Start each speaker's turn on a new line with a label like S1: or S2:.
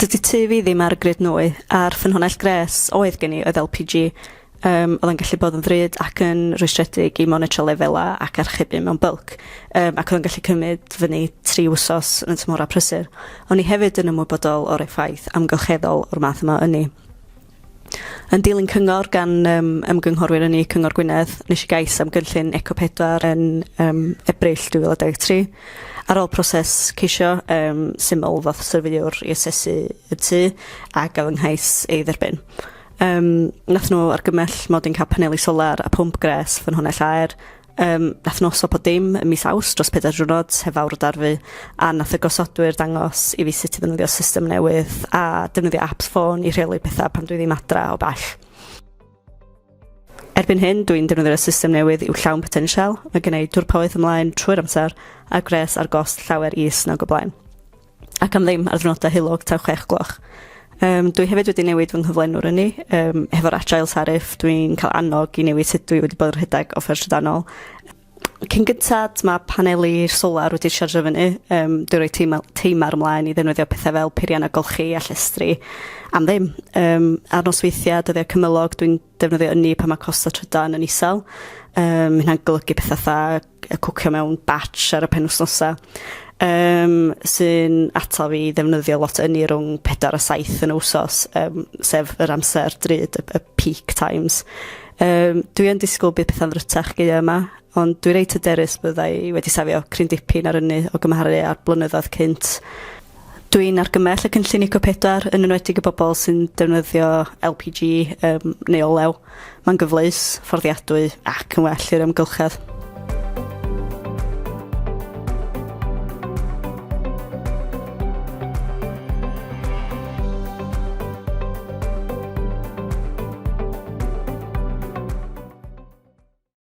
S1: Dydy tu fi ddim ar grid nwy, a'r ffynhonnell gres oedd gen i oedd LPG, oedd yn gallu bod yn ddrud ac yn rwystredig i monitro lefela ac archebu mewn bylc, ac oedd yn gallu cymryd fyny 3 wsos yn y tymor a prysur. O'n i hefyd yn ymwybodol o'r effaith amgylcheddol o'r math yma Ynni. Yn dilyn cyngor gan ymgynghorwyr Ynni Cyngor Gwynedd, nes i gais am gynllun Eco 4 yn Ebrill 2023. Ar ôl proses ceisio, syml fath sylfiwr i asesu y tŷ a gael ynghais ei dderbyn. Nath nhw argymell mod i'n cael paneli solar a pwmp gres ffynhonnell aer. Nath nhw osod o dim ym mis Awst dros 4 diwrnod heb awr o darfu, a nath y gosodwyr dangos i fi sut i ddefnyddio system newydd a defnyddio apps ffôn i rheoli pethau pan dwi ddim adra o bell. Erbyn hyn, dwi'n defnyddio'r system newydd i'w llawn potensial. Mae gen i dwrpaoedd ymlaen trwy'r amser a gres ar gost llawer is nag o blaen. Ac am ddim ar ddwrnodau hilog taw 6 gloch. Dwi hefyd wedi newid fy nghyflenwr Ynni. Hefo'r agile tariff, dwi'n cael annog i newid sut dwi wedi bod yn rhedeg offer trydanol. Cyn gyntad, mae paneli solar wedi siarjio fyny. Dwi'n rhoi teimar ymlaen i ddefnyddio pethau fel peiriannau golchi a llestri am ddim. Ar nosweithiau, dyddiau cymylog, dwi'n defnyddio Ynni pan mae costa trydan yn isel. Hynna'n golygu pethau fatha cwcio mewn batch ar y penwythnosau. Sy'n atal fi ddefnyddio lot Ynni rhwng 4 a 7 yn y wsos, sef yr amser drud, y peak times. Dwi yn disgwyl bydd pethau'n rytach gyda yma, ond dwi reit hyderus byddai wedi safio cryn dipyn ar Ynni o gymharu ar blynyddoedd cynt. Dwi'n argymell y cynllun Eco 4 yn enwedig y bobl sy'n defnyddio LPG neu olew. Mae'n gyfleus, fforddiadwy ac yn well i'r amgylchedd.